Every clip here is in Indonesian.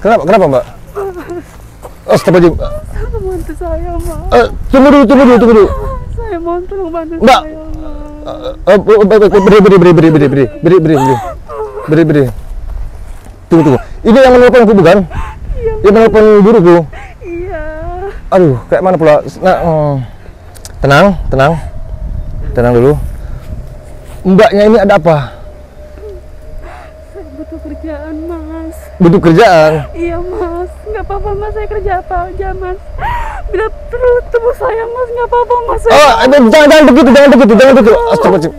Kenapa Mbak? Astagfirullahaladzim. Bantu saya, Mas. Tunggu dulu. Saya mohon tolong bantu Mbak. saya, Mas. Beri. Tunggu. Ini yang menelpon bukan? Iya. Yang menelpon guruku. Iya. Aduh, kayak mana pula? Nah, tenang dulu. Mbaknya ini ada apa? Saya butuh kerjaan, Mas. Butuh kerjaan? Iya, Mas. Nggak apa-apa, Mas. Saya kerja apa aja, Mas. Bila perlu tubuh saya, Mas. Nggak apa-apa, Mas. Jangan begitu. Astagfirullahaladzim.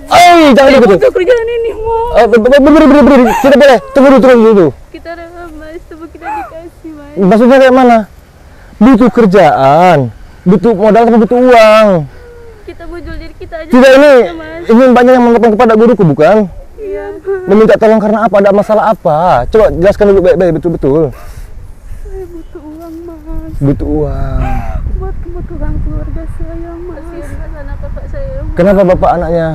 Jangan Saya begitu. butuh kerjaan ini, Mas. Beri. Tidak boleh. Tunggu dulu. Kita rela, Mas. Tubuh kita dikasih, Mas. Maksudnya kayak mana? Butuh kerjaan, butuh modal atau butuh uang? Kita mau jual diri kita aja. Tidak, Mas. ini banyak yang menelpon kepada guruku bukan? Iya, Mas. Meminta tolong karena apa? Ada masalah apa? Coba jelaskan dulu baik-baik, betul-betul. Saya butuh uang, Mas. Butuh uang. Buat kebutuhan keluarga saya, Mas. Kasihan anak bapak saya, Mas. Kenapa bapak anaknya?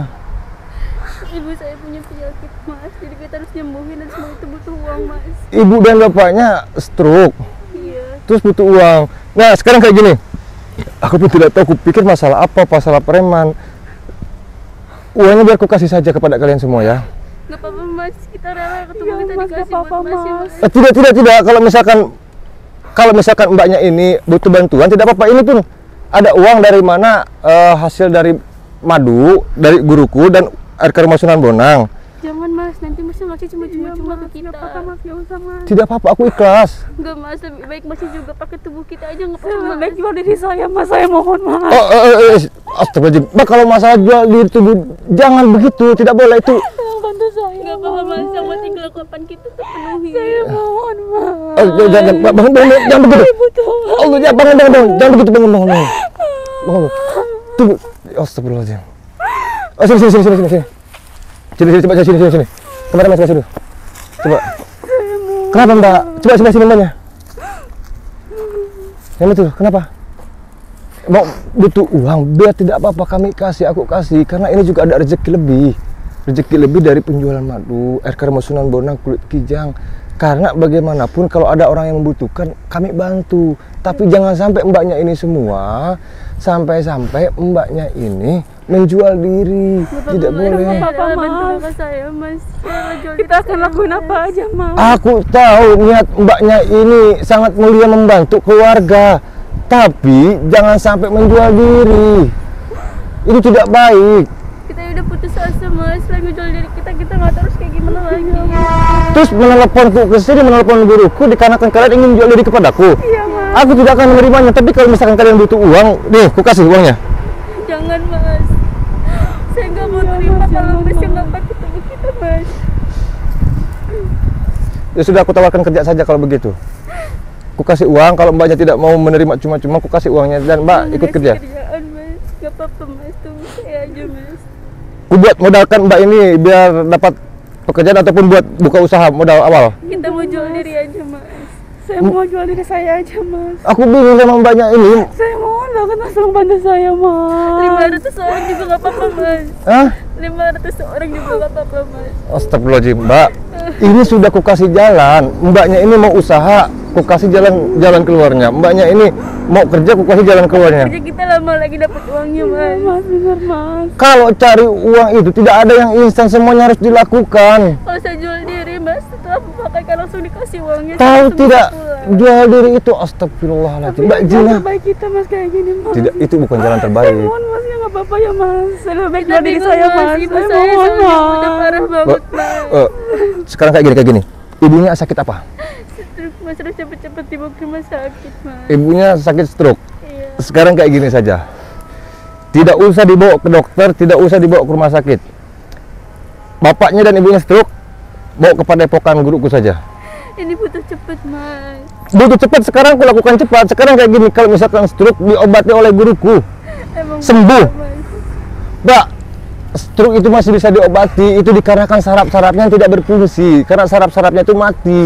Ibu saya punya penyakit, Mas. Jadi kita harus nyembuhin dan semua itu butuh uang, Mas. Ibu dan bapaknya stroke, Iya. terus butuh uang. Nah sekarang kayak gini, aku pun tidak tahu, kupikir masalah apa, masalah preman. Uangnya biar aku kasih saja kepada kalian semua ya. Nggak apa-apa, Mas. Kita rela ketemu Iya, kita Mas, dikasih nggak apa-apa, buat Mas, ya, Mas. Mas. Tidak. Kalau misalkan mbaknya ini butuh bantuan, tidak apa-apa. Ini pun ada uang dari mana, hasil dari madu dari guruku dan air rumah Sunan Bonang. Jangan, Mas. Nanti Mas ngasih cuma Iya, ke Mas. kita. Nggak apa-apa, Mas. Nggak usah, Mas. Tidak apa-apa, aku ikhlas. Enggak, Mas. Lebih baik Masih juga pakai tubuh kita aja, nggak Saya apa-apa, lebih baik Mas. jual diri saya, Mas. Saya mohon, Mas. Astagfirullahaladzim. Mbak, kalau masalah jual diri tubuh, jangan begitu, tidak boleh itu. Tolong bantu saya. Nggak apa-apa, Mas. Yang penting kelakuan kita terpenuhi. Saya mohon, Mas. Jangan begitu. Saya butuh. Allah, jangan begitu, bangun. Tunggu. Astagfirullahaladzim. Sini. Kemana Mas, dulu. Coba. Kenapa Mbak? Coba sini Mbaknya. Yang betul, kenapa? Mau butuh uang, biar tidak apa-apa aku kasih, karena ini juga ada rezeki lebih dari penjualan madu, air karma Sunan Bonang, kulit kijang. Karena bagaimanapun kalau ada orang yang membutuhkan, kami bantu. Tapi jangan sampai mbaknya ini semua, sampai mbaknya ini menjual diri. Tidak boleh. Bantu saya, Mas. Kita akan lakuin apa aja, Mas. Aku tahu niat mbaknya ini sangat mulia membantu keluarga, tapi jangan sampai menjual diri. Itu tidak baik. Kita udah putus asa, Mas. Lagi jual diri kita nggak terus kayak gimana lagi. Terus meneleponku ke sini, menelepon guruku dikarenakan kalian ingin jual diri kepadaku. Iya, Mas. Aku tidak akan menerimanya. Tapi kalau misalkan kalian butuh uang, nih, aku kasih uangnya. Jangan, Mas. Saya nggak mau terima kalau Mas yang nggak pakai tubuh kita, Mas. Ya sudah, aku tawarkan kerja saja kalau begitu. Aku kasih uang, kalau mbaknya tidak mau menerima cuma-cuma, aku kasih uangnya dan mbak ikut kerja. Kerjaan, Mas. Nggak apa-apa, Mas. Tunggu saya aja, Mas. Aku buat modalkan mbak ini biar dapat pekerjaan ataupun buat buka usaha modal awal. Kita mau jual diri aja, Mas. Saya mau jual diri saya aja, Mas. Aku bingung sama mbaknya ini. Saya mohon banget, Mas. Tolong bantu saya, Mas. 500 orang juga nggak apa-apa, Mas. Hah? 500 orang juga nggak apa-apa, Mas. Astagfirullahaladzim, mbak. Ini sudah ku kasih jalan. Mbaknya ini mau usaha, ku kasih jalan keluarnya. Mbaknya ini mau kerja, ku kasih jalan keluarnya. Kerja kita lama lagi dapat uangnya, Mas. Mas, benar, Mas. Kalau cari uang itu tidak ada yang instan, semuanya harus dilakukan. Kalau saya jual diri, Mas, setelah memakaikan langsung dikasih uangnya. Tahu saya langsung tidak, pulang. jual diri itu astagfirullahaladzim. Mbak Jalan Jina. terbaik kita, Mas, kayak gini, Mas. Tidak, itu bukan jalan Saya terbaik. mohon, Mas. Ya nggak apa-apa ya, Mas. Saya lebih baik Kita jual diri bingung, saya, Mas. Mas. Ibu Saya saya mohon, soalnya udah Mas. parah banget, Mas. Sekarang kayak gini. Ibunya sakit apa? Mas harus cepet-cepet dibawa ke rumah sakit, Mas. Ibunya sakit stroke. Iya. Sekarang kayak gini saja. Tidak usah dibawa ke dokter, tidak usah dibawa ke rumah sakit. Bapaknya dan ibunya stroke, bawa ke padepokan guruku saja. Ini butuh cepet, Mas. Butuh cepat, sekarang aku lakukan cepat. Sekarang kayak gini, kalau misalkan stroke diobati oleh guruku, Emang sembuh. betul, Mas. Mbak, stroke itu masih bisa diobati. Itu dikarenakan saraf-sarafnya yang tidak berfungsi, karena saraf-sarafnya itu mati.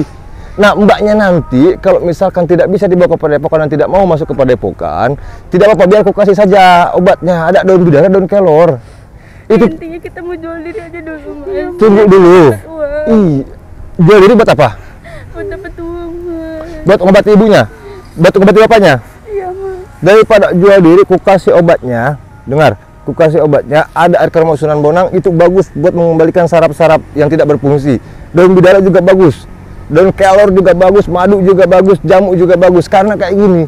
Nah, mbaknya nanti kalau misalkan tidak bisa dibawa ke padepokan dan tidak mau masuk ke padepokan, tidak apa-apa, biar aku kasih saja obatnya. Ada daun bidara, daun kelor. Itu Intinya kita mau jual diri aja dulu, Mas. tunggu dulu. Uang. Ih, jual diri buat apa? Mau dapat uang, Mas. buat ngobati ibunya, buat ngobati bapaknya. Iya mas. Daripada jual diri, ku kasih obatnya. Dengar, ku kasih obatnya. Ada air kerbau Sunan Bonang, itu bagus buat mengembalikan saraf-saraf yang tidak berfungsi. Daun bidara juga bagus, daun kelor juga bagus, madu juga bagus, jamu juga bagus. Karena kayak gini,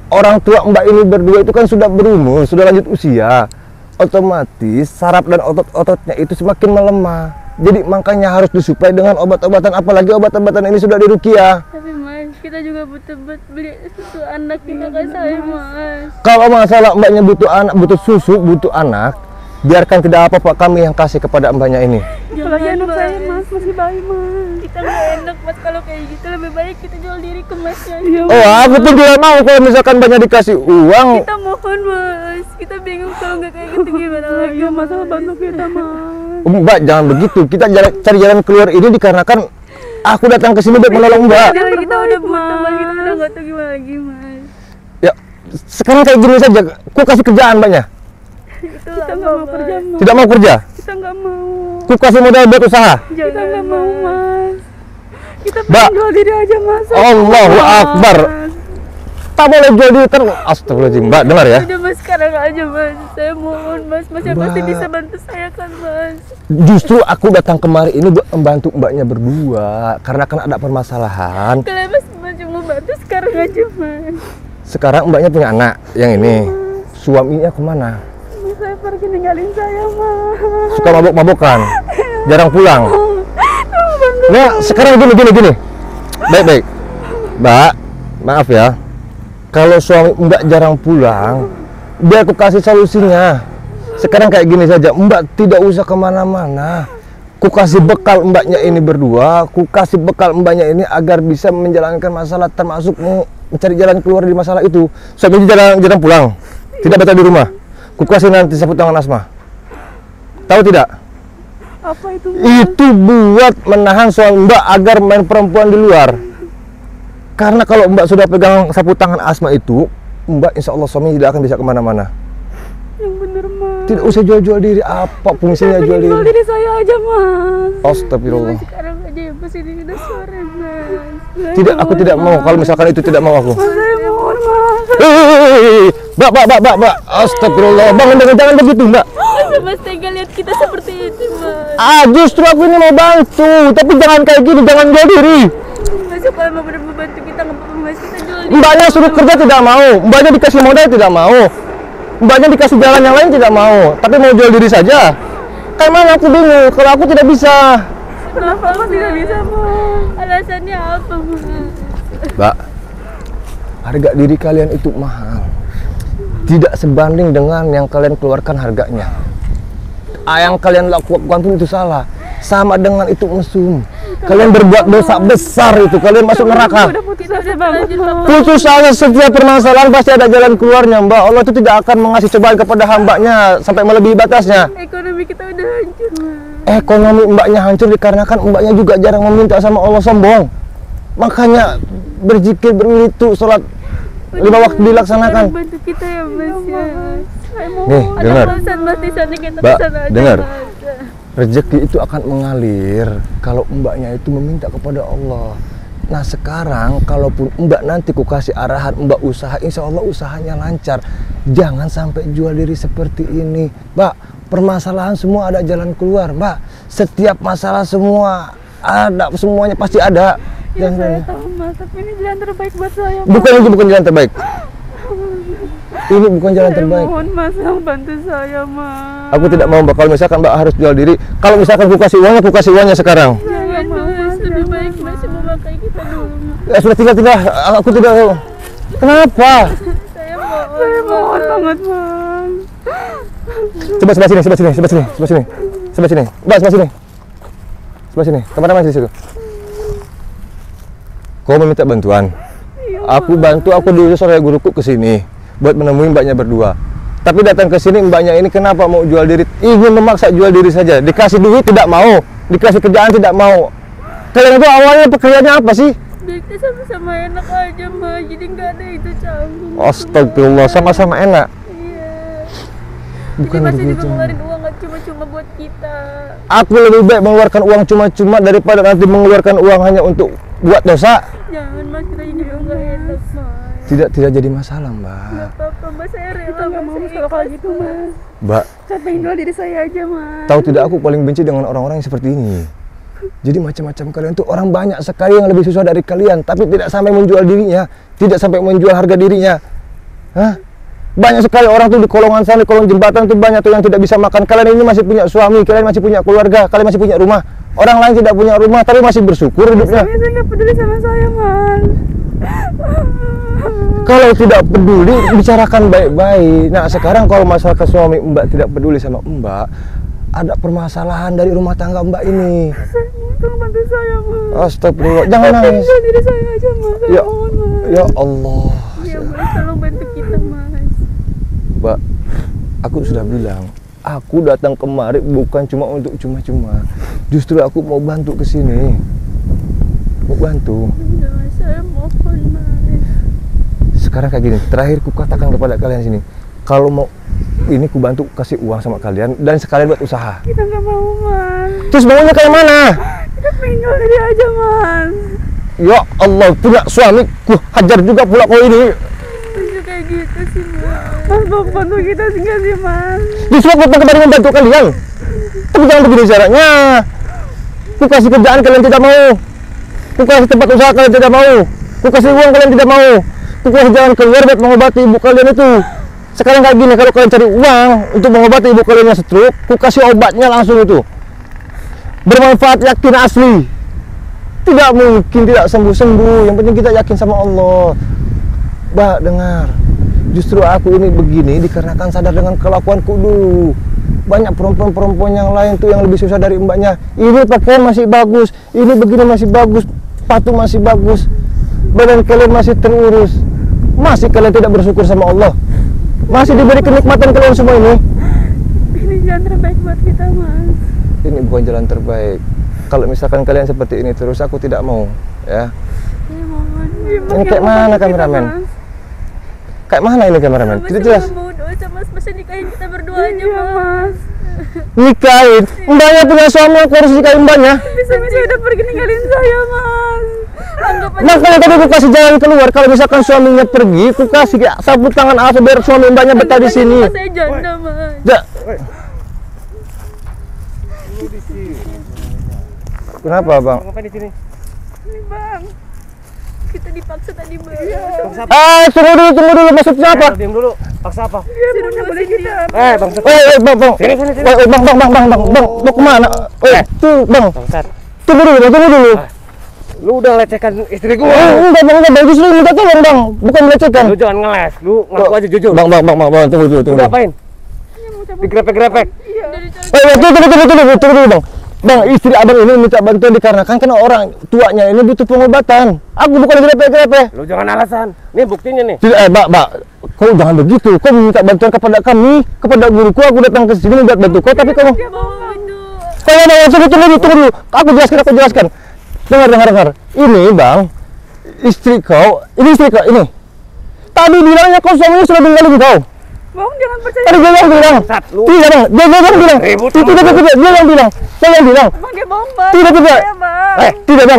orang tua mbak ini berdua itu kan sudah berumur, sudah lanjut usia, otomatis saraf dan otot-ototnya itu semakin melemah. Jadi makanya harus disuplai dengan obat-obatan, apalagi obat-obatan ini sudah diruqyah. Tapi mas, kita juga butuh beli susu anak kita kan saya mas. Kalau masalah mbaknya butuh anak, butuh susu, butuh anak, biarkan tidak apa-apa, kami yang kasih kepada mbaknya ini. Apalagi anak saya mas, masih bayi mas. Kita nggak enak mas kalau kayak gitu, lebih baik kita jual diri ke masnya. Iya Oh, aku pun tidak mau kalau misalkan mbaknya dikasih uang. Kita mohon mas, kita bingung kalau nggak kayak gitu gimana lagi. Iya masalah bantu kita mas. Mbak, jangan begitu. Kita cari jalan keluar ini dikarenakan aku datang ke sini buat menolong mbak. Kita udah butuh mas, kita udah nggak tahu gimana lagi mas. Ya, sekarang kayak gini saja. Ku kasih kerjaan mbaknya. Itu Kita nggak mau kerja mas. Tidak mau kerja. Kita nggak mau. Ku kasih modal buat usaha. Kita nggak mau mas. Kita Mbak. pengen jual diri aja mas. Allahu Akbar. Tak boleh jual diri terus. Astagfirullahaladzim. Mbak, dengar ya. Udah mas, sekarang aja mas. Saya mohon mas, mas yang pasti Mbak. bisa bantu saya kan mas. Justru aku datang kemari ini buat membantu mbaknya berdua. Karena kan ada permasalahan. Kalau mas cuma bantu sekarang aja mas. Sekarang mbaknya punya anak yang ini. Suaminya kemana? Mas, saya pergi ninggalin saya mas. Suka mabok-mabokan. Jarang pulang. Nah, sekarang gini. Baik. Mbak, maaf ya. Kalau suami mbak jarang pulang, biar aku kasih solusinya. Sekarang kayak gini saja, mbak tidak usah kemana-mana. Ku kasih bekal mbaknya ini berdua, ku kasih bekal mbaknya ini agar bisa menjalankan masalah, termasuk mencari jalan keluar di masalah itu. Suami jarang pulang, tidak betah di rumah. Ku kasih nanti sapu tangan Asma. Tahu tidak? Apa itu mas? Itu buat menahan suami mbak agar main perempuan di luar. Karena kalau mbak sudah pegang sapu tangan Asma itu, mbak insya Allah suami tidak akan bisa kemana-mana. Yang bener mas. Tidak usah jual diri, apa fungsinya Saya jual pengen jual diri? diri saya aja mas. Astagfirullah. Sekarang aja ya pas ini udah sore mas. Tidak, aku tidak mau. Kalau misalkan itu tidak mau aku. Mas, saya mohon mas. Mbak. Astagfirullah. Jangan begitu, mbak. Masa mas tega lihat kita seperti itu mas. Justru aku ini mau bantu, tapi jangan kayak gini, jangan jual diri. Masa kalau mau bener membantu kita nggak apa-apa mas, kita jual diri. Mbaknya suruh kerja tidak mau, mbaknya dikasih modal tidak mau, mbaknya dikasih jalan yang lain tidak mau, tapi mau jual diri saja. Kayak mana aku bingung, kalau aku tidak bisa. Kenapa mas tidak bisa mas? Alasannya apa mas? Mbak, harga diri kalian itu mahal, tidak sebanding dengan yang kalian keluarkan harganya. Yang kalian lakukan pun itu salah, sama dengan itu mesum. Kalian berbuat dosa besar itu, kalian masuk neraka. Udah putus Kita asa udah banget terlanjur mas. Putus asa, setiap permasalahan pasti ada jalan keluarnya, mbak. Allah itu tidak akan mengasih cobaan kepada hambanya sampai melebihi batasnya. Ekonomi kita udah hancur mas. Ekonomi mbaknya hancur dikarenakan mbaknya juga jarang meminta sama Allah, sombong. Makanya berzikir, berwiridu, sholat 5 waktu dilaksanakan. Tolong bantu kita ya mas ya. Saya mohon. Nih, Ada dengar. alasan mas di sana kita Mbak, kesana aja dengar. mas. Rezeki itu akan mengalir kalau mbaknya itu meminta kepada Allah. Nah sekarang kalaupun mbak nanti ku kasih arahan mbak usaha, insya Allah usahanya lancar. Jangan sampai jual diri seperti ini, mbak. Permasalahan semua ada jalan keluar, mbak. Setiap masalah semua ada, semuanya pasti ada. Ya Jangan- saya tahu mas, tapi ini jalan terbaik buat saya mas. bukan jalan terbaik. Ini bukan jalan Saya terbaik. mohon mas, yang bantu saya mas. Aku tidak mau mbak. Kalau misalkan mbak harus jual diri, kalau misalkan ku kasih uangnya sekarang. Jangan mas, lebih baik masih memakai kita dulu mas. Ya sudah, tinggal. Aku tidak. Kenapa? Saya mohon banget mas. Coba sebelah sini. Mbak, sebelah sini. Kameramen di situ. Kau meminta bantuan. Aku bantu, aku diutus oleh guruku ke sini buat menemui mbaknya berdua. Tapi datang ke sini mbaknya ini kenapa mau jual diri? Ingin memaksa jual diri saja. Dikasih duit tidak mau, dikasih kerjaan tidak mau. Kalian itu awalnya pekerjaannya apa sih? Biar kita sama-sama enak aja mas, jadi nggak ada itu canggung. Astagfirullah, sama-sama enak. Iya. Bukan Jadi masih juga begitu. ngeluarin uang nggak cuma-cuma buat kita. Aku lebih baik mengeluarkan uang cuma-cuma daripada nanti mengeluarkan uang hanya untuk buat dosa. Jangan mas, kita juga nggak enak mas. Tidak jadi masalah, Mbak. Nggak apa-apa mas, saya rela. Kita nggak mau Mas, kalau kayak gitu mas. Mbak, Saya pengen jual diri saya aja mas. tahu tidak aku paling benci dengan orang-orang yang seperti ini. Jadi macam-macam kalian tuh orang banyak sekali yang lebih susah dari kalian, tapi tidak sampai menjual dirinya, tidak sampai menjual harga dirinya. Hah? Banyak sekali orang tuh di kolongan sana, di kolong jembatan tuh banyak tuh yang tidak bisa makan. Kalian ini masih punya suami, kalian masih punya keluarga, kalian masih punya rumah. Orang lain tidak punya rumah, tapi masih bersyukur hidupnya. Suami saya nggak peduli sama saya mas. Kalau tidak peduli, bicarakan baik-baik. Nah, sekarang kalau masalah ke suami Mbak tidak peduli sama Mbak, ada permasalahan dari rumah tangga Mbak ini. Tolong bantu saya mas. Astagfirullah, jangan nangis. Jual diri saya aja mas. Saya Ya, mohon mas. ya Allah. Iya mas, tolong bantu kita mas. Mbak, aku sudah bilang, aku datang kemari bukan cuma untuk cuma-cuma. Justru aku mau bantu ke sini. Mau bantu. Udah mas, saya mohon mas. Sekarang kayak gini, terakhir ku katakan kepada kalian sini, kalau mau ini ku bantu kasih uang sama kalian dan sekalian buat usaha. Kita nggak mau mas. Terus maunya kayak mana? Kita pengen jual diri aja mas. Ya Allah, punya suami ku hajar juga pula kau ini. Bisa kayak gitu sih mas. Mas mau bantu kita sih nggak sih mas? Justru aku datang kemari membantu kalian. Tapi jangan begini caranya. Ku kasih kerjaan kalian tidak mau. Ku kasih tempat usaha kalian tidak mau. Ku kasih uang kalian tidak mau. Ku kasih jalan keluar buat mengobati ibu kalian itu. Sekarang kayak gini, kalau kalian cari uang untuk mengobati ibu kalian yang stroke, ku kasih obatnya langsung itu. Bermanfaat, yakin, asli. Tidak mungkin tidak sembuh-sembuh. Yang penting kita yakin sama Allah. Mbak, dengar. Justru aku ini begini dikarenakan sadar dengan kelakuanku dulu. Banyak perempuan-perempuan yang lain tuh yang lebih susah dari mbaknya. Ini pakaian masih bagus, ini begini masih bagus, sepatu masih bagus, badan kalian masih terurus. Masih kalian tidak bersyukur sama Allah? Masih diberi kenikmatan kalian semua ini? Ini jalan terbaik buat kita mas. Ini bukan jalan terbaik. Kalau misalkan kalian seperti ini terus, aku tidak mau, ya. Saya mohon. Ini kayak mana kameramen? Kayak mana ini kameramen? Mas, Tidak jelas. saya mau dosa mas, masa nikahin kita berdua aja Iya mas. Nikahin? Mbaknya punya suami, aku harus nikahin mbaknya. Bisa udah pergi ninggalin saya mas. Anggap aja Makanya tadi aku kasih jalan keluar. Kalau misalkan suaminya pergi, aku kasih kayak sapu tangan aku biar suami mbaknya betah di sini. mas, saya janda mas. Ja. Kenapa bang? Ngapain di sini? Ini bang. Kita dipaksa tadi bang. Paksa apa? Tunggu dulu. Maksudnya apa? Diam dulu. Paksa apa? Dia mau boleh kita. Bang. Bang. Sini. Bang. Mau kemana? Tuh bang. Bangsat. Tunggu dulu. Lu udah lecehkan istri gua. Enggak bang, bagus lu minta tolong bang, bukan melecehkan. Lu jangan ngeles. Lu ngaku aja jujur. Bang, tunggu dulu. Lu ngapain? Digrepek-grepek. Iya. Tunggu dulu bang. Bang, istri abang ini minta bantuan dikarenakan karena orang tuanya ini butuh pengobatan. Aku bukan grepe-grepe. Lu jangan alasan. Nih buktinya nih. Tidak, Mbak, kau jangan begitu. Kau minta bantuan kepada kami, kepada guruku. Aku datang ke sini minta bantu kau, tapi kamu. Dia bawa itu. Tunggu dulu. Aku jelaskan. Dengar. Ini bang, istri kau. Ini. Tadi bilangnya kau suaminya sudah ninggalin kau. Bang jangan percaya. Tadi dia yang bilang. Bangsat lu. Tidak bang, dia yang bilang. Ribut Tidak, dia yang bilang. Saya yang bilang. Bang dia bohong bang. Tidak. Saya bang. Tidak bang,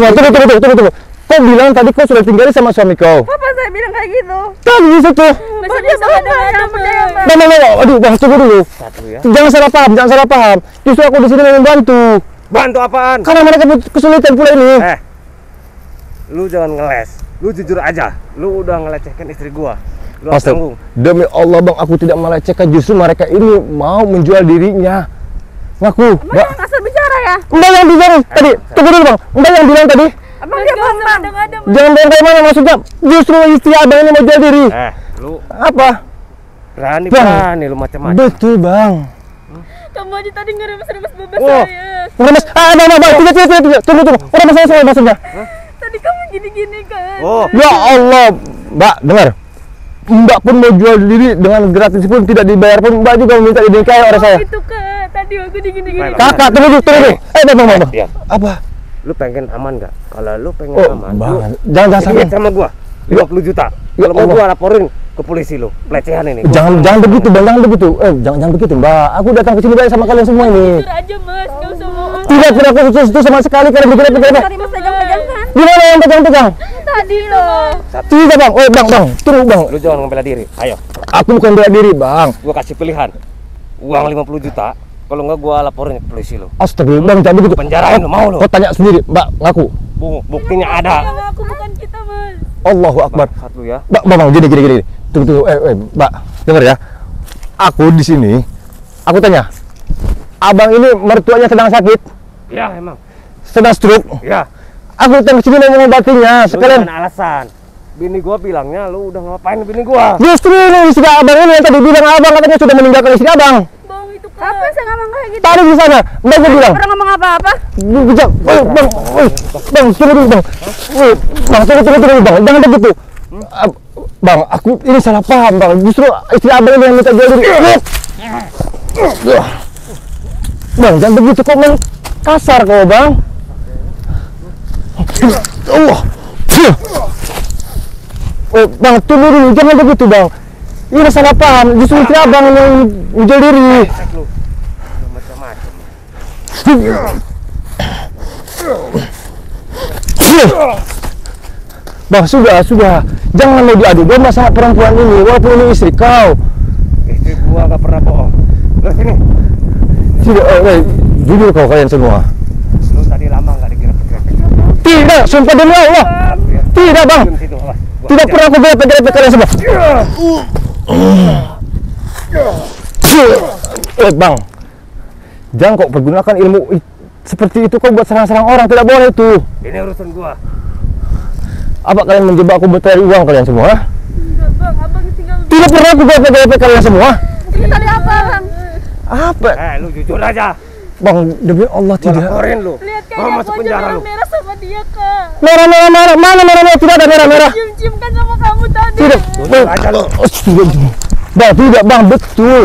tunggu. Kau bilang tadi kau sudah tinggal sama suami kau. Apa saya bilang kayak gitu? Tadi di situ. Masa Bang dia dia sama bohong bang. dengan Jangan percaya bang. Bang, aduh bang, tunggu dulu. Satu ya. Jangan salah paham. Justru aku di sini mau membantu. Bantu apaan? Karena mereka kesulitan pula ini. Lu jangan ngeles. Lu jujur aja. Lu udah ngelecehkan istri gua. Lu harus Astaga, tanggung. demi Allah bang, aku tidak melecehkan. Justru mereka ini mau menjual dirinya. Ngaku, Bang Mbak. jangan asal bicara ya. Mbak yang bilang tadi, tunggu dulu bang. Mbak yang bilang tadi, Abang dia bohong bang. Ada jangan bohong kayak mana maksudnya? Justru istri abang ini mau jual diri. Lu Apa? berani lu macam-macam. Betul bang. Kamu aja tadi ngeremes-remes bebas Oh. saya. Remes, bang, tidak. Tunggu. Remes saya maksudnya. Tadi kamu gini-gini kan. Oh, Ya Allah, Mbak, dengar. Mbak pun mau jual diri dengan gratis pun tidak dibayar pun Mbak juga meminta dinikahi oleh saya. Itu kak, tadi waktu digini-gini. Baik, Kakak, tunggu dulu. Bang. diam. Apa? Lu pengen aman nggak? Kalau lu pengen Oh, aman, bang, lu jangan sampai. ingat sama gua. 50 juta. Ya Kalau mau Allah. gua laporin ke polisi lu. Pelecehan ini. Jangan begitu, Bang. Jangan begitu, Mbak. Aku datang ke sini baik sama kalian semua ini. Jujur aja mas, gak usah bohong. Tidak aku itu sama sekali kalian begini. Tadi mas pegang-pegang kan. Di mana yang pegang-pegang? Tadi loh. Tidak bang. Oh bang, tunggu bang. Lu jangan ngebela diri. Ayo, Aku bukan bela diri bang. gua kasih pilihan. Uang 50 juta. Kalau enggak gua laporin ke polisi lu. Astagfirullah bang, jangan begitu. Penjarain lu, mau lu? Kau tanya sendiri, mbak, ngaku. Buktinya ada. Yang aku bukan kita, Mas. Allahu Akbar. Bangsat lu ya. Bang, gini. Tunggu, mbak, dengar ya. Aku di sini. Aku tanya, abang ini mertuanya sedang sakit, Ya emang. sedang stroke. Ya. Aku datang ke sini mau mengobatinya. Lu Sekalian. jangan alasan. Bini gua bilangnya lu udah ngapain bini gua? Justru ini istri abang ini yang tadi bilang abang katanya sudah meninggalkan istri abang. Bang, itu kapan saya ngomong kayak gitu? Tadi di sana, mbak gue bilang. Pernah ngomong apa-apa? Bang, tunggu dulu bang. Bang, tunggu bang, jangan begitu. Bang, aku ini salah paham bang. Justru istri abang ini yang minta jual diri. Bang, jangan begitu kok main kasar kau bang. Bang, tunggu dulu, jangan begitu bang. Ini salah paham. Justru istri abang yang jual diri. Cek lu. Udah macam-macam. Bang, sudah. Jangan mau diadu domba sama perempuan ini, walaupun ini istri kau. Istri gua gak pernah bohong. Lu sini. Tidak, jujur kau kalian semua. Lu tadi lama gak digerak-gerak. Tidak, sumpah demi Allah. Tidak, bang. Diam situ, awas. Gua Tidak ajar. pernah aku grepe kalian semua. Bang, jangan kok pergunakan ilmu seperti itu kau buat serang-serang orang. Tidak boleh itu. Ini urusan gua. Apa kalian menjebak aku buat cari uang kalian semua? Enggak, Bang. Abang tinggal Tidak pernah aku grepe kalian semua. ini tadi apa, Bang? Apa? Lu jujur aja. Bang, demi Allah Gua tidak. laporin lu. Lihat Gua kayak masuk aku aja penjara lu. merah sama dia, Kak. Merah. Mana merah? Tidak ada merah. Cium-cium kan sama kamu tadi. Tidak. Jujur aja lu. Bang, tidak bang, betul.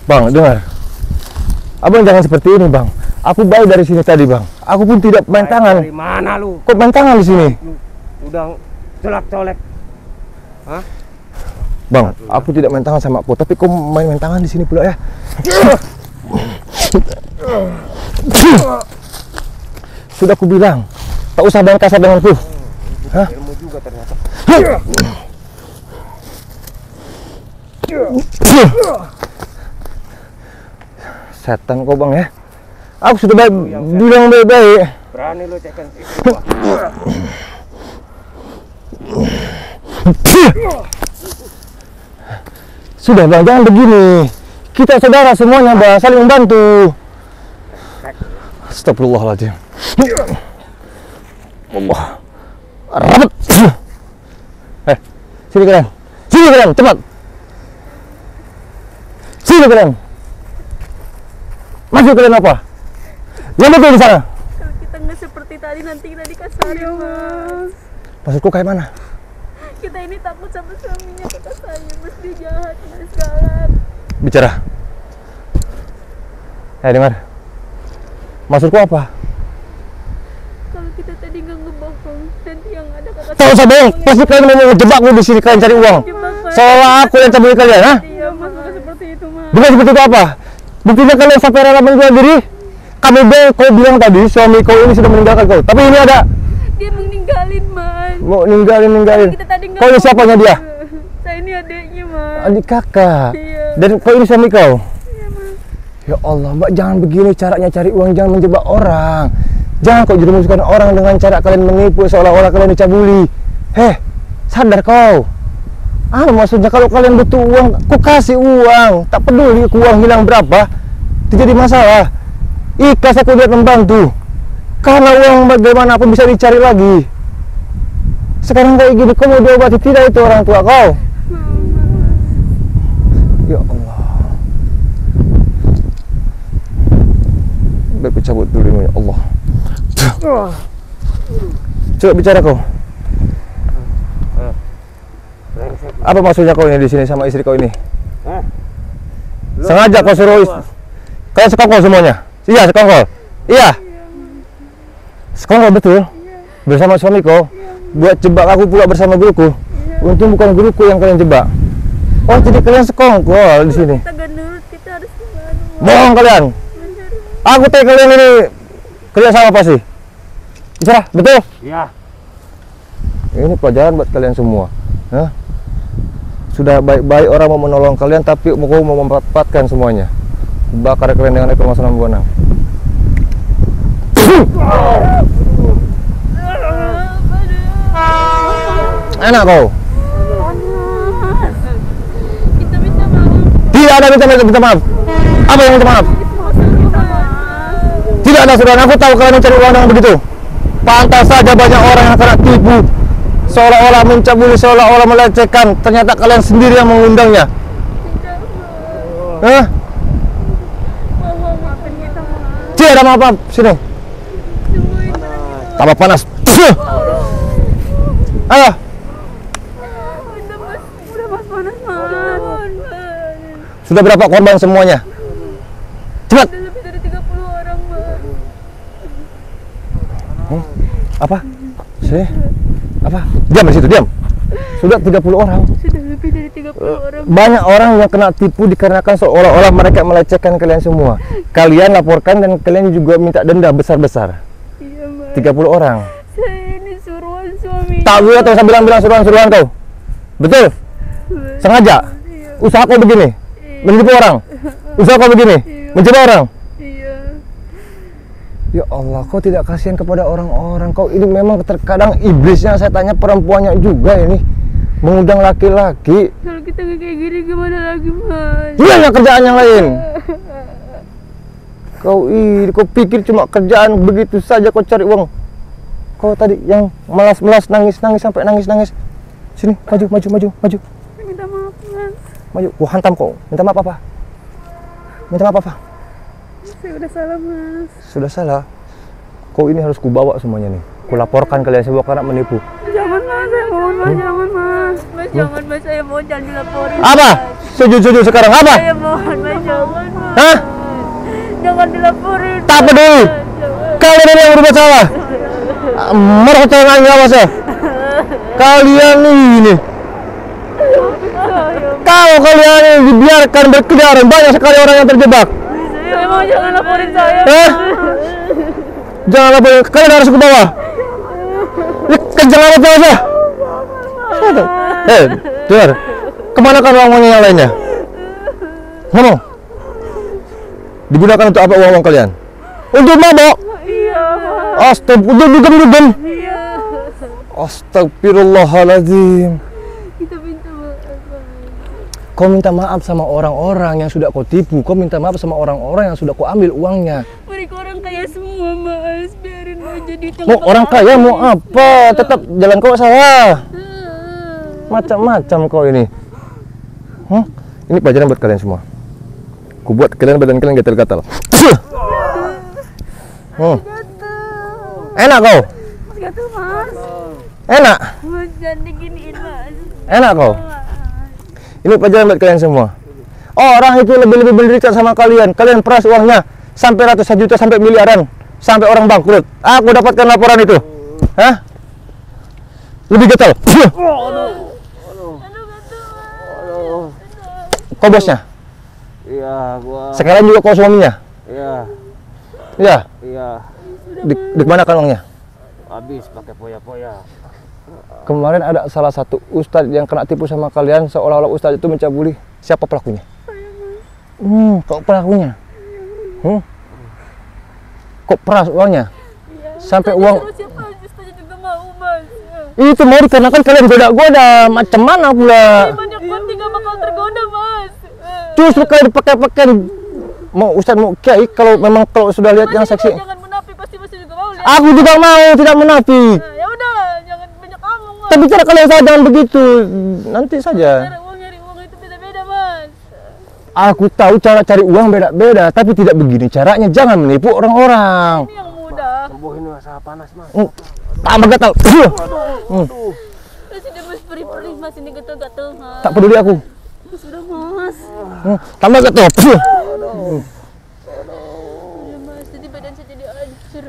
Bang, dengar. Abang jangan seperti ini bang. Aku baik dari sini tadi bang. Aku pun tidak main tangan. Dari mana lu? Kok main tangan di sini? Lu udah colak-colek. Hah? Bang, aku tidak main tangan sama aku. Tapi kok main tangan di sini pula ya? Sudah aku bilang, tak usah main kasar denganku. Hah? Ilmu juga ternyata. Setan kau bang ya. Aku sudah bilang baik-baik. Berani lu cekan istri gua. Sudah bang, jangan begini. Kita saudara semuanya bang, saling membantu. Astagfirullahaladzim. Allah. Rapat. Sini kalian. Cepat. Sini kalian. Masuk kalian apa? Yang betul di sana. Kalau kita nggak seperti tadi nanti kita dikasarin, Mas. Maksudku kayak mana? Kita ini takut sama suaminya kata saya, Mas. Dia jahat, Mas, galak. Bicara. Dengar. Maksudku apa? Kalau kita tadi nggak ngebohong, nanti yang ada kata Tak usah bohong. Pasti kalian mau ngejebakku di sini kalian cari uang. Seolah aku yang cabuli kalian, ha? Iya, Mas, bukan seperti itu, Mas. Bukan seperti itu apa? Buktinya kalian sampai rela menjual diri. Kamu kau bilang tadi suami kau ini sudah meninggalkan kau. Tapi ini ada Dia meninggalin, Mas. mau ninggalin. Kita tadi nggak Kau ini siapanya dia? Saya ini adiknya, Mas. Adik kakak. Iya. Dan kau ini suami kau. Iya, Mas. Ya Allah, Mbak, jangan begini caranya cari uang, jangan menjebak orang. Jangan kau jerumuskan orang dengan cara kalian menipu seolah-olah kalian dicabuli. Sadar kau. Maksudnya kalau kalian butuh uang, ku kasih uang. Tak peduli uang hilang berapa, itu jadi masalah. Ikhlas aku lihat membantu. Karena uang bagaimanapun bisa dicari lagi. Sekarang kayak gini, kau mau diobati tidak itu orang tua kau? Ya Allah. Baik, cabut dulu ini, ya Allah. Coba bicara kau. Apa maksudnya kau ini di sini sama istri kau ini? Sengaja kau suruh kalian sekongkol semuanya? Iya, sekongkol. Iya. Sekongkol betul. Bersama suami kau. Buat jebak aku pula bersama guruku. Untung bukan guruku yang kalian jebak. Oh, jadi kalian sekongkol di sini. Kita gak nurut, kita harus gimana, Mas? Bohong kalian. Aku tanya kalian ini kerja sama apa sih? Bicara, betul? Iya. Ini pelajaran buat kalian semua. Hah? Sudah baik-baik orang mau menolong kalian, tapi mau memanfaatkan semuanya. Bakar kalian dengan ekor masunan bonang. Enak kau? Kita minta maaf. Tidak ada minta maaf. Apa yang minta maaf? Tidak ada, saudara. Aku tahu kalian mencari uang dengan begitu. Pantas saja banyak orang yang kena tipu, seolah-olah mencabuli, seolah-olah melecehkan. Ternyata kalian sendiri yang mengundangnya. Hah? Maafin kita, Mas. Tidak ada maaf. Sini. Tambah panas. Ayo. Udah Mas panas, Mas. Sudah berapa korban semuanya? Cepat. Udah lebih dari 30 orang, Mas. Apa? Sini. Apa? Diam di situ, diam. Sudah 30 orang. Sudah lebih dari 30 orang. Banyak orang yang kena tipu dikarenakan seolah-olah mereka melecehkan kalian semua. Kalian laporkan dan kalian juga minta denda besar-besar. Iya, Mas. 30 orang. Saya ini suruhan suami. Tak boleh tuh saya bilang suruhan-suruhan kau. Betul? Sengaja? Iya. Usaha kau begini? Menipu orang? Usaha kau begini? Mencoba orang? Iya. Ya Allah, kau tidak kasihan kepada orang-orang. Kau ini memang terkadang iblisnya, saya tanya perempuannya juga ini. Mengundang laki-laki. Kalau kita nggak kayak gini gimana lagi, Mas? Gimana kerjaan yang lain? Kau pikir cuma kerjaan begitu saja kau cari uang. Kau tadi yang melas-melas nangis sampai nangis. Sini, maju. Minta maaf, Mas. Maju, gua hantam kau. Minta maaf apa? Saya udah salah, Mas. Sudah salah. Kau ini harus kubawa semuanya nih. Kulaporkan kalian semua karena menipu. Jangan, Mas. Saya mohon, Mas. Jangan, Mas. Mas, jangan, Mas. Saya mohon jangan dilaporin. Apa? Setuju sekarang apa? Saya mohon, Mas. Jangan, Mas. Hah? Jangan dilaporin. Tak peduli. Kalian ini yang berbuat salah. Merasa jangan ngawas ya. Kalian ini. Kalau kalian ini dibiarkan berkeliaran, banyak sekali orang yang terjebak. Saya mau jangan laporin saya. Jangan laporin. Kalian harus ke bawah. Jangan laporin aja. Dengar. Kemana kan uang-uangnya yang lainnya? Ngomong. Digunakan untuk apa uang kalian? Untuk mabok? Iya, Astagfirullah, dugem. iya. Astagfirullahaladzim. Kita minta maaf. Kau minta maaf sama orang-orang yang sudah kau tipu. Kau minta maaf sama orang-orang yang sudah kau ambil uangnya. Mereka orang kaya semua, Mas. Biarin aja di Mau orang kaya mau apa? Tetap jalan kau salah. Macam-macam kau ini. Ini pelajaran buat kalian semua. Ku buat badan kalian gatal-gatal. Enak kau? Mas gatel, Mas. Enak? Mas jangan diginiin, Mas. Enak kau? Ini pelajaran buat kalian semua. Orang itu lebih menderita sama kalian. Kalian peras uangnya sampai ratusan juta, sampai miliaran, sampai orang bangkrut. Aku dapatkan laporan itu. Hah? Lebih gatal. Kau bosnya? Iya, gua. Sekarang juga kau suaminya? Iya. Iya. Iya. Di mana kan uangnya? Habis pakai poya-poya. Kemarin ada salah satu ustadz yang kena tipu sama kalian, seolah-olah ustadz itu mencabuli. Siapa pelakunya? Kok pelakunya? Kok peras uangnya? Sampai uang Siapa aja juga mau, Mas. itu mau dikarenakan kalian goda-goda. Macam mana pula? Banyak banget nggak bakal tergoda, Mas. Justru kalian pakai mau ustadz mau kiai, kalau memang kalau sudah lihat yang seksi. Jangan munafik, pasti juga mau lihat. Aku juga mau, tidak munafik. Nah, ya udah, jangan banyak ngomong, Mas. Tapi cara kalian saja jangan begitu. Nanti saja. Nyari uang itu beda-beda, Mas. Aku tahu cara cari uang beda-beda, tapi tidak begini caranya. Jangan menipu orang. Ini yang mudah. Sembuhin masalah panas, Mas. Tambah gatal. Terus udah Mas perih-perih, Mas, ini gatel-gatel, Mas. Tak peduli aku. Sudah, Mas. Tambah gatal. Udah, Mas, jadi badan saya jadi hancur.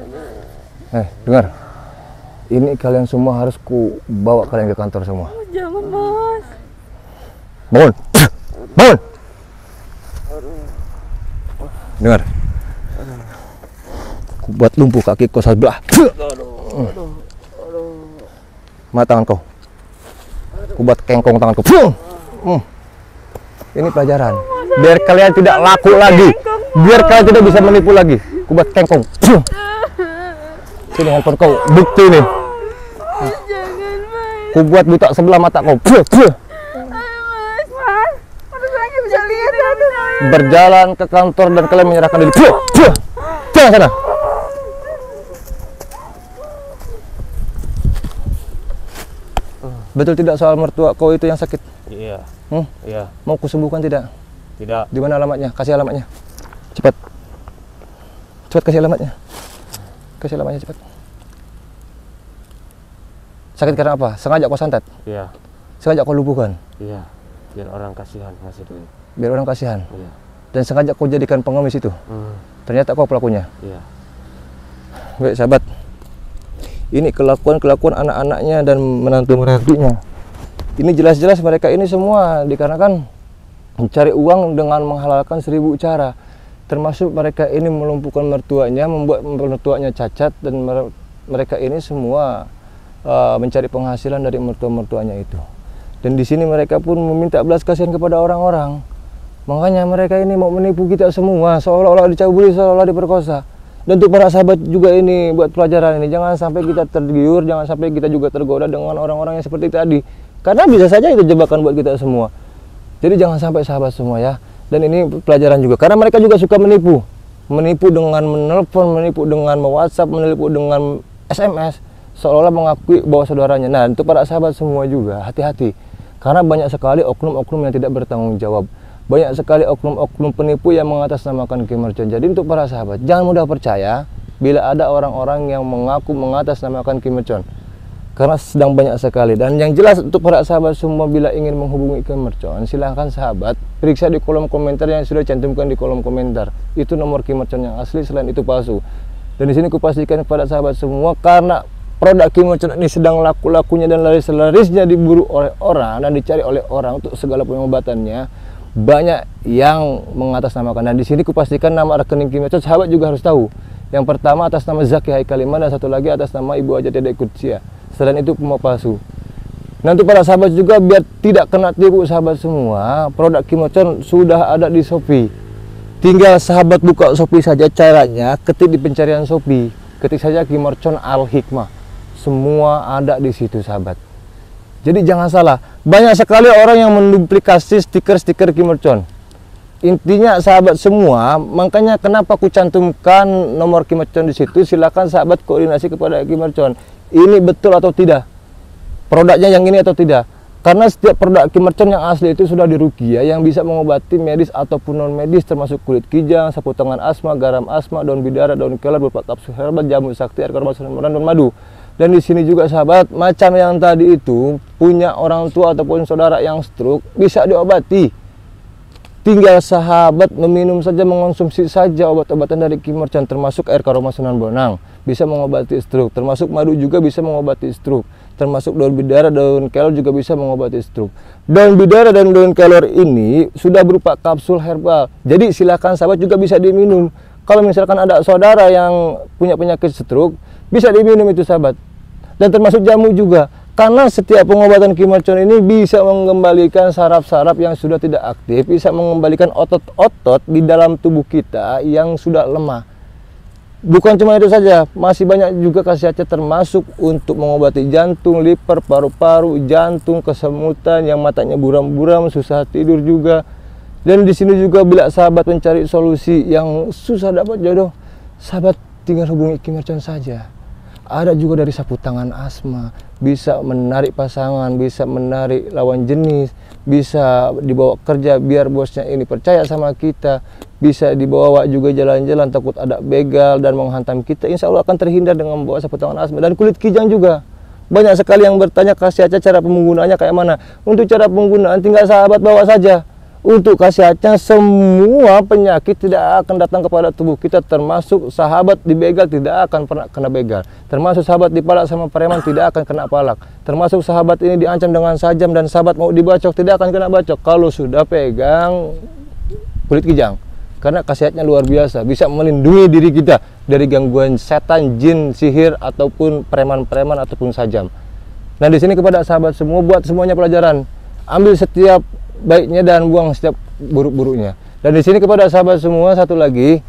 Dengar. Ini kalian semua harus ku bawa kalian ke kantor semua. Jangan, Mas. Bangun. Bangun. Dengar. Ku buat lumpuh kaki kau sebelah. Mana tangan kau? Ku buat kengkong tanganku. Ini pelajaran. Biar kalian tidak laku lagi. Biar kalian tidak bisa menipu lagi. Ku buat kengkong. Sini handphone kau. Bukti nih. Jangan, Mas. Ku buat buta sebelah mata kau. Mas. Aduh, saya bisa lihat. Berjalan ke kantor dan kalian menyerahkan diri. Jangan sana. Betul tidak soal mertua kau itu yang sakit? Iya. Iya. Mau kusembuhkan tidak? Tidak. Di mana alamatnya? Kasih alamatnya. Cepat. Cepat kasih alamatnya. Kasih alamatnya cepat. Sakit karena apa? Sengaja kau santet? Iya. Sengaja kau lumpuhkan? Iya. Biar orang kasihan ngasih duit. Biar orang kasihan? Iya. Dan sengaja kau jadikan pengemis itu? Ternyata kau pelakunya? Iya. Baik sahabat, ini kelakuan-kelakuan anak-anaknya dan menantu-menantunya. Ini jelas-jelas mereka ini semua dikarenakan mencari uang dengan menghalalkan 1000 cara. Termasuk mereka ini melumpuhkan mertuanya, membuat mertuanya cacat, dan mereka ini semua mencari penghasilan dari mertua-mertuanya itu. Dan di sini mereka pun meminta belas kasihan kepada orang-orang. Makanya mereka ini mau menipu kita semua, seolah-olah dicabuli, seolah-olah diperkosa. Dan untuk para sahabat juga ini buat pelajaran ini, jangan sampai kita tergiur, jangan sampai kita juga tergoda dengan orang-orang yang seperti tadi. Karena bisa saja itu jebakan buat kita semua. Jadi jangan sampai sahabat semua ya. Dan ini pelajaran juga, karena mereka juga suka menipu. Menipu dengan menelpon, menipu dengan WhatsApp, menipu dengan SMS, seolah-olah mengakui bahwa saudaranya. Nah, untuk para sahabat semua juga hati-hati. Karena banyak sekali oknum-oknum yang tidak bertanggung jawab. Banyak sekali oknum-oknum penipu yang mengatasnamakan Ki Mercon. Jadi untuk para sahabat, jangan mudah percaya bila ada orang-orang yang mengaku mengatasnamakan Ki Mercon. Karena sedang banyak sekali. Dan yang jelas untuk para sahabat semua, bila ingin menghubungi Ki Mercon, silahkan sahabat periksa di kolom komentar yang sudah cantumkan di kolom komentar. Itu nomor Ki Mercon yang asli, selain itu palsu. Dan di sini kupastikan kepada sahabat semua, karena produk Ki Mercon ini sedang laku-lakunya dan laris-larisnya diburu oleh orang dan dicari oleh orang untuk segala pengobatannya. Banyak yang mengatasnamakan, dan di sini kupastikan nama rekening Ki Mercon sahabat juga harus tahu. Yang pertama atas nama Zaki Haikaliman, dan satu lagi atas nama Ibu Haja Dedek Kutsia. Selain itu pembawa palsu. Nanti para sahabat juga biar tidak kena tipu sahabat semua, produk Ki Mercon sudah ada di Shopee. Tinggal sahabat buka Shopee saja, caranya ketik di pencarian Shopee, ketik saja Ki Mercon Al Hikmah. Semua ada di situ sahabat. Jadi jangan salah, banyak sekali orang yang menduplikasi stiker-stiker Ki Mercon. Intinya sahabat semua, makanya kenapa aku cantumkan nomor Ki Mercon di situ. Silakan sahabat koordinasi kepada Ki Mercon. Ini betul atau tidak? Produknya yang ini atau tidak? Karena setiap produk Ki Mercon yang asli itu sudah diruqyah, yang bisa mengobati medis ataupun non medis, termasuk kulit kijang, sapu tangan asma, garam asma, daun bidara, daun kelor, berupa kapsul herbal, jamu sakti, air korma, dan madu. Dan di sini juga sahabat, macam yang tadi itu punya orang tua ataupun saudara yang stroke, bisa diobati. Tinggal sahabat meminum saja, mengonsumsi saja obat-obatan dari Ki Mercon, termasuk air karoma Sunan Bonang, bisa mengobati stroke, termasuk madu juga bisa mengobati stroke, termasuk daun bidara, daun kelor juga bisa mengobati stroke. Daun bidara dan daun kelor ini sudah berupa kapsul herbal, jadi silakan sahabat juga bisa diminum. Kalau misalkan ada saudara yang punya penyakit stroke, bisa diminum itu sahabat. Dan termasuk jamu juga, karena setiap pengobatan Ki Mercon ini bisa mengembalikan saraf-saraf yang sudah tidak aktif, bisa mengembalikan otot-otot di dalam tubuh kita yang sudah lemah. Bukan cuma itu saja, masih banyak juga khasiatnya, termasuk untuk mengobati jantung, liver, paru-paru, jantung, kesemutan, yang matanya buram-buram, susah tidur juga. Dan di sini juga bila sahabat mencari solusi yang susah dapat jodoh, sahabat tinggal hubungi Ki Mercon saja. Ada juga dari sapu tangan asma, bisa menarik pasangan, bisa menarik lawan jenis, bisa dibawa kerja biar bosnya ini percaya sama kita, bisa dibawa juga jalan-jalan takut ada begal dan menghantam kita, insya Allah akan terhindar dengan membawa sapu tangan asma. Dan kulit kijang juga, banyak sekali yang bertanya khasiatnya, cara penggunaannya kayak mana. Untuk cara penggunaan tinggal sahabat bawa saja. Untuk khasiatnya semua penyakit tidak akan datang kepada tubuh kita, termasuk sahabat dibegal tidak akan pernah kena begal, termasuk sahabat dipalak sama preman tidak akan kena palak, termasuk sahabat ini diancam dengan sajam dan sahabat mau dibacok tidak akan kena bacok kalau sudah pegang kulit kijang. karena khasiatnya luar biasa, bisa melindungi diri kita dari gangguan setan, jin, sihir ataupun preman-preman ataupun sajam. Nah, di sini kepada sahabat semua, buat semuanya pelajaran. Ambil setiap baiknya dan buang setiap buruk-buruknya. Dan di sini kepada sahabat semua, satu lagi,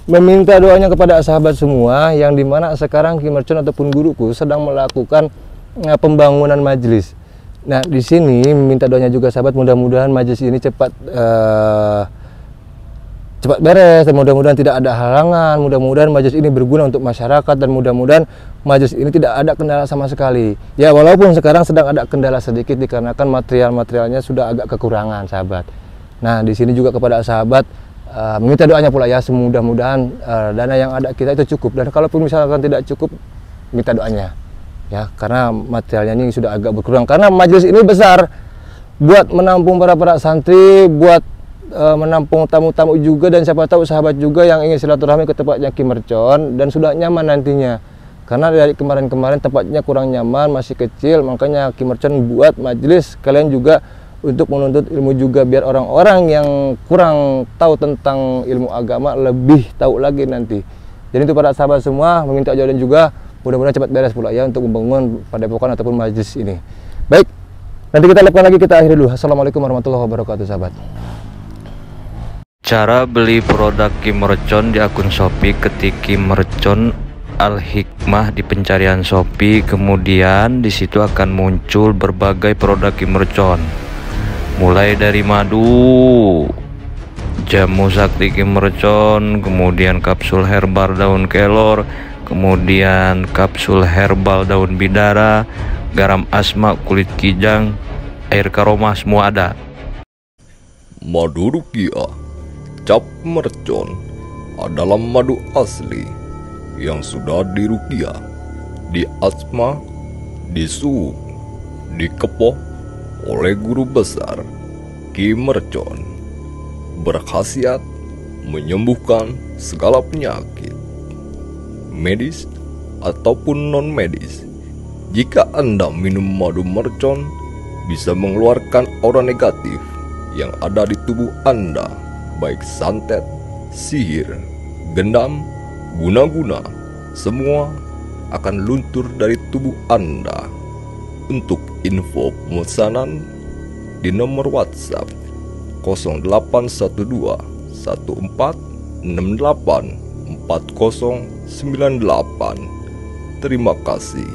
meminta doanya kepada sahabat semua yang dimana sekarang Ki Mercon ataupun guruku sedang melakukan pembangunan majelis. Nah, di sini minta doanya juga sahabat, mudah-mudahan majelis ini cepat beres, dan mudah-mudahan tidak ada halangan, mudah-mudahan majelis ini berguna untuk masyarakat, dan mudah-mudahan majelis ini tidak ada kendala sama sekali. Ya, walaupun sekarang sedang ada kendala sedikit dikarenakan material-materialnya sudah agak kekurangan sahabat. Nah, di sini juga kepada sahabat meminta doanya pula ya, semudah-mudahan dana yang ada kita itu cukup, dan kalaupun misalkan tidak cukup, minta doanya ya, karena materialnya ini sudah agak berkurang, karena majelis ini besar buat menampung para santri, buat menampung tamu-tamu juga, dan siapa tahu sahabat juga yang ingin silaturahmi ke tempatnya Ki Mercon dan sudah nyaman nantinya. Karena dari kemarin-kemarin tempatnya kurang nyaman, masih kecil, makanya Ki Mercon buat majelis kalian juga untuk menuntut ilmu juga, biar orang-orang yang kurang tahu tentang ilmu agama lebih tahu lagi nanti. Jadi itu para sahabat semua, meminta jawaban juga, mudah-mudahan cepat beres pula ya untuk membangun padepokan ataupun majelis ini. Baik, nanti kita lakukan lagi, kita akhiri dulu. Assalamualaikum warahmatullahi wabarakatuh sahabat. Cara beli produk Ki Mercon di akun Shopee, ketik Ki Mercon Al Hikmah di pencarian Shopee, kemudian di situ akan muncul berbagai produk Ki Mercon, mulai dari madu, jamu sakti Ki Mercon, kemudian kapsul herbal daun kelor, kemudian kapsul herbal daun bidara, garam asma, kulit kijang, air karoma, semua ada. Madu Rukiah Cap Mercon adalah madu asli yang sudah dirukiah, diasma, disuuk, dikepoh oleh guru besar Ki Mercon. Berkhasiat menyembuhkan segala penyakit medis ataupun non medis. Jika Anda minum madu Mercon, bisa mengeluarkan aura negatif yang ada di tubuh Anda, baik santet, sihir, gendam, guna-guna, semua akan luntur dari tubuh Anda. Untuk info pemesanan di nomor WhatsApp 0812 1468 4098. Terima kasih.